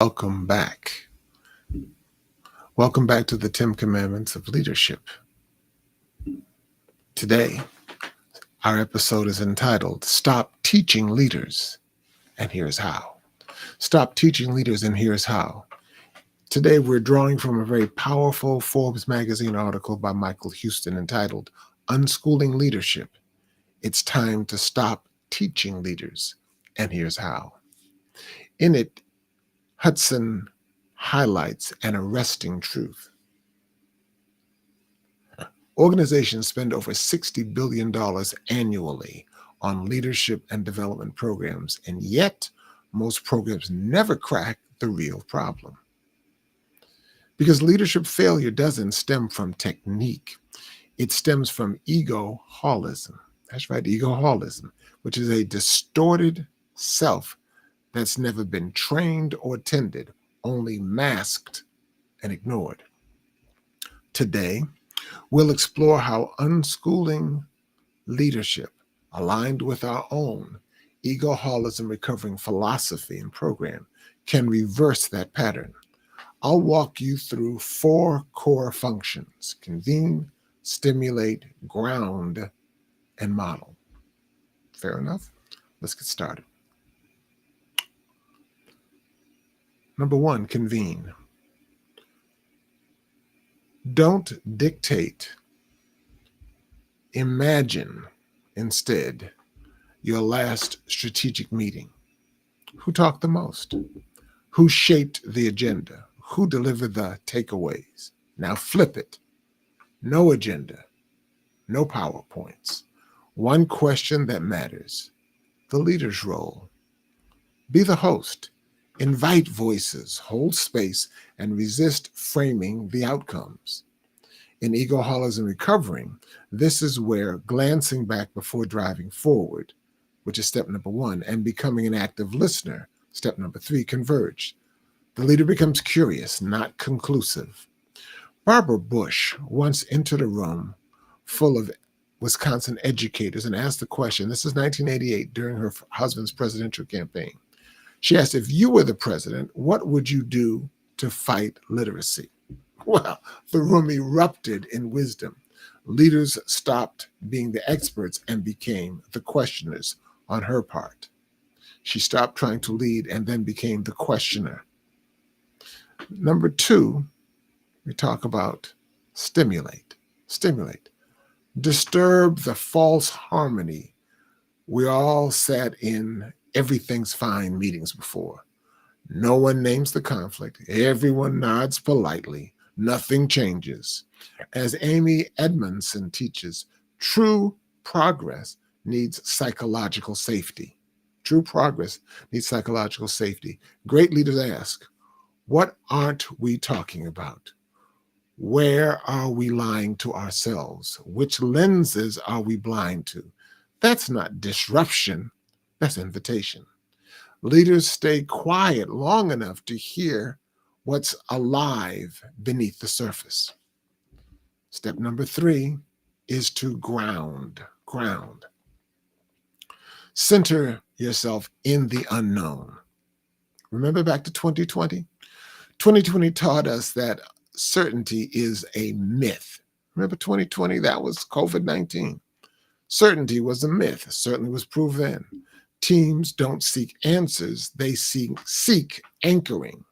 Welcome back. Welcome back to the 10 Commandments of Leadership. Today, our episode is entitled Stop Teaching Leaders, and Here's How. Stop Teaching Leaders, and Here's How. Today, we're drawing from a very powerful Forbes magazine article by Michael Hudson entitled Unschooling Leadership. It's time to stop teaching leaders, and here's how. In it, Hudson highlights an arresting truth. Organizations spend over $60 billion annually on leadership and development programs, and yet most programs never crack the real problem. Because leadership failure doesn't stem from technique, it stems from egoholism. That's right, egoholism, which is a distorted self that's never been trained or tended, only masked and ignored. Today, we'll explore how unschooling leadership, aligned with our own egoholism recovering philosophy and program, can reverse that pattern. I'll walk you through 4 core functions: convene, stimulate, ground, and model. Fair enough? Let's get started. Number 1, convene. Don't dictate. Imagine instead your last strategic meeting. Who talked the most? Who shaped the agenda? Who delivered the takeaways? Now flip it. No agenda, no PowerPoints. One question that matters: the leader's role. Be the host. Invite voices, hold space, and resist framing the outcomes. In egoholism recovering, this is where glancing back before driving forward, which is step number 1, and becoming an active listener, step number 3, converge. The leader becomes curious, not conclusive. Barbara Bush once entered a room full of Wisconsin educators and asked the question, this is 1988, during her husband's presidential campaign. She asked, if you were the president, what would you do to fight literacy? Well, the room erupted in wisdom. Leaders stopped being the experts and became the questioners on her part. She stopped trying to lead and then became the questioner. Number 2, we talk about stimulate. Stimulate. Disturb the false harmony we all sat in everything's fine meetings before. No one names the conflict. Everyone nods politely. Nothing changes. As Amy Edmondson teaches, true progress needs psychological safety. True progress needs psychological safety. Great leaders ask, what aren't we talking about? Where are we lying to ourselves? Which lenses are we blind to? That's not disruption. That's invitation. Leaders stay quiet long enough to hear what's alive beneath the surface. Step number 3 is to ground. Ground. Center yourself in the unknown. Remember back to 2020? 2020 taught us that certainty is a myth. Remember 2020? That was COVID-19. Certainty was a myth. Certainly was proved then. Teams don't seek answers, they seek anchoring.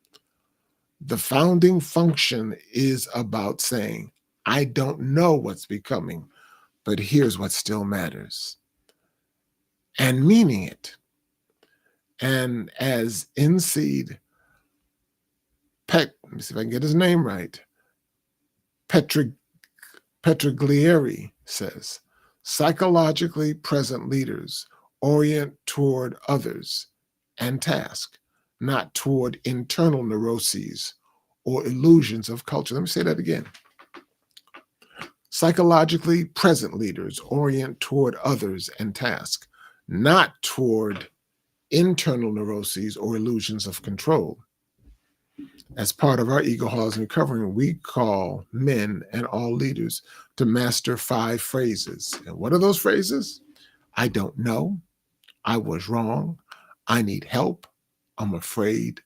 The founding function is about saying, I don't know what's becoming, but here's what still matters. And meaning it. And as Inseed let me see if I can get his name right, Petriglieri says, psychologically present leaders orient toward others and task, not toward internal neuroses or illusions of culture. Let me say that again. Psychologically present leaders orient toward others and task, not toward internal neuroses or illusions of control. As part of our egoholism recovery, we call men and all leaders to master 5 phrases. And what are those phrases? I don't know. I was wrong. I need help. I'm afraid.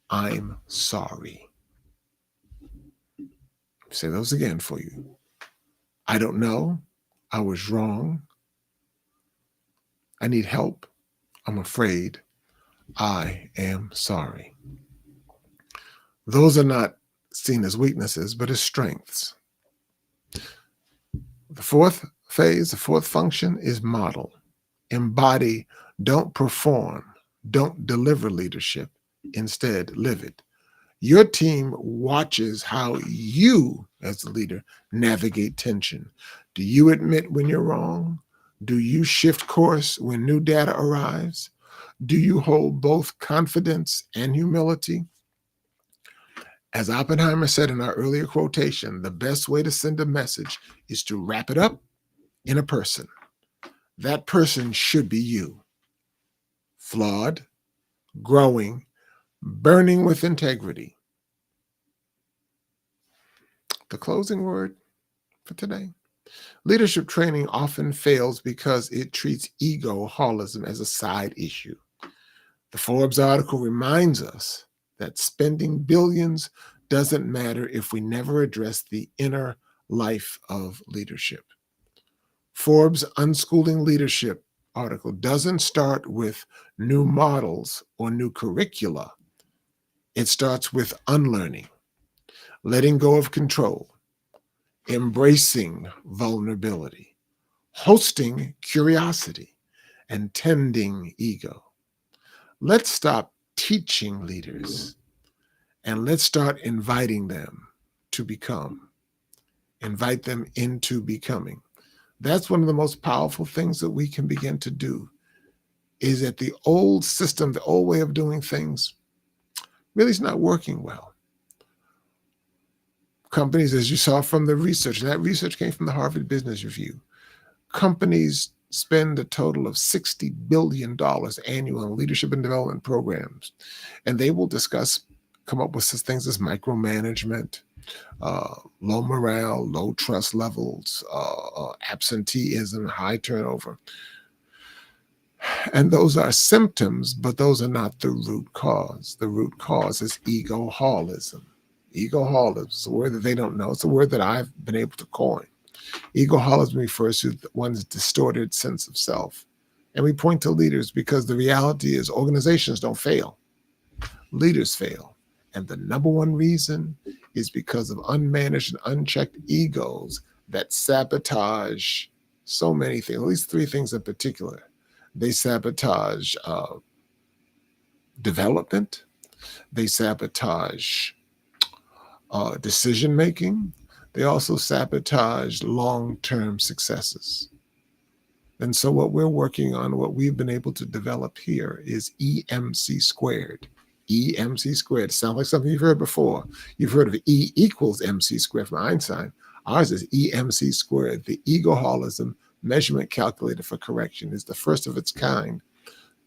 I'm sorry. Say those again for you. I don't know. I was wrong. I need help. I'm afraid. I am sorry. Those are not seen as weaknesses, but as strengths. The fourth phase, the fourth function is model. Embody, don't perform, don't deliver leadership. Instead, live it. Your team watches how you, as the leader, navigate tension. Do you admit when you're wrong? Do you shift course when new data arrives? Do you hold both confidence and humility? As Oppenheimer said in our earlier quotation, the best way to send a message is to wrap it up in a person. That person should be you. Flawed, growing, burning with integrity. The closing word for today. Leadership training often fails because it treats egoholism as a side issue. The Forbes article reminds us that spending billions doesn't matter if we never address the inner life of leadership. Forbes' Unschooling Leadership article doesn't start with new models or new curricula. It starts with unlearning, letting go of control, embracing vulnerability, hosting curiosity, and tending ego. Let's stop teaching leaders and let's start inviting them to become. Invite them into becoming. That's one of the most powerful things that we can begin to do, is that the old system, the old way of doing things, really is not working well. Companies, as you saw from the research, and that research came from the Harvard Business Review, companies spend a total of $60 billion annually on leadership and development programs. And they will come up with such things as micromanagement, low morale, low trust levels, absenteeism, high turnover. And those are symptoms, but those are not the root cause. The root cause is egoholism. Egoholism is a word that they don't know. It's a word that I've been able to coin. Egoholism refers to one's distorted sense of self. And we point to leaders because the reality is organizations don't fail. Leaders fail. And the number one reason is because of unmanaged and unchecked egos that sabotage so many things, at least three things in particular. They sabotage development. They sabotage decision-making. They also sabotage long-term successes. And so what we're working on, what we've been able to develop here is EMC squared. EMC squared. Sounds like something you've heard before. You've heard of E equals MC squared from Einstein. Ours is EMC squared. The egoholism measurement calculator for correction is the first of its kind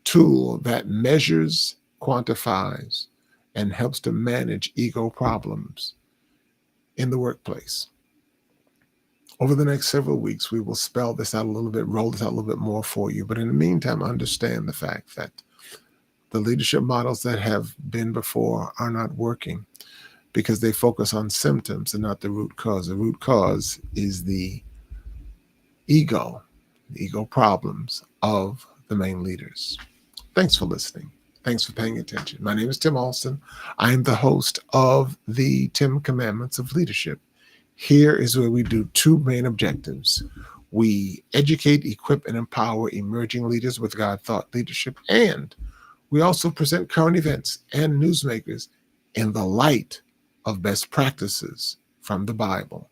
tool that measures, quantifies, and helps to manage ego problems in the workplace. Over the next several weeks, we will spell this out a little bit, roll this out a little bit more for you. But in the meantime, understand the fact that the leadership models that have been before are not working because they focus on symptoms and not the root cause. The root cause is the ego problems of the main leaders. Thanks for listening. Thanks for paying attention. My name is Tim Alston. I am the host of the 10 Commandments of Leadership. Here is where we do two main objectives. We educate, equip, and empower emerging leaders with God-thought leadership, and we also present current events and newsmakers in the light of best practices from the Bible,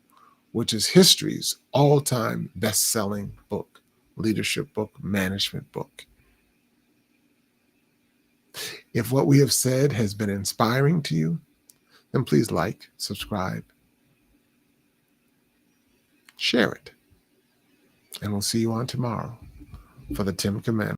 which is history's all-time best-selling book, leadership book, management book. If what we have said has been inspiring to you, then please like, subscribe, share it. And we'll see you on tomorrow for the 10 Commandments.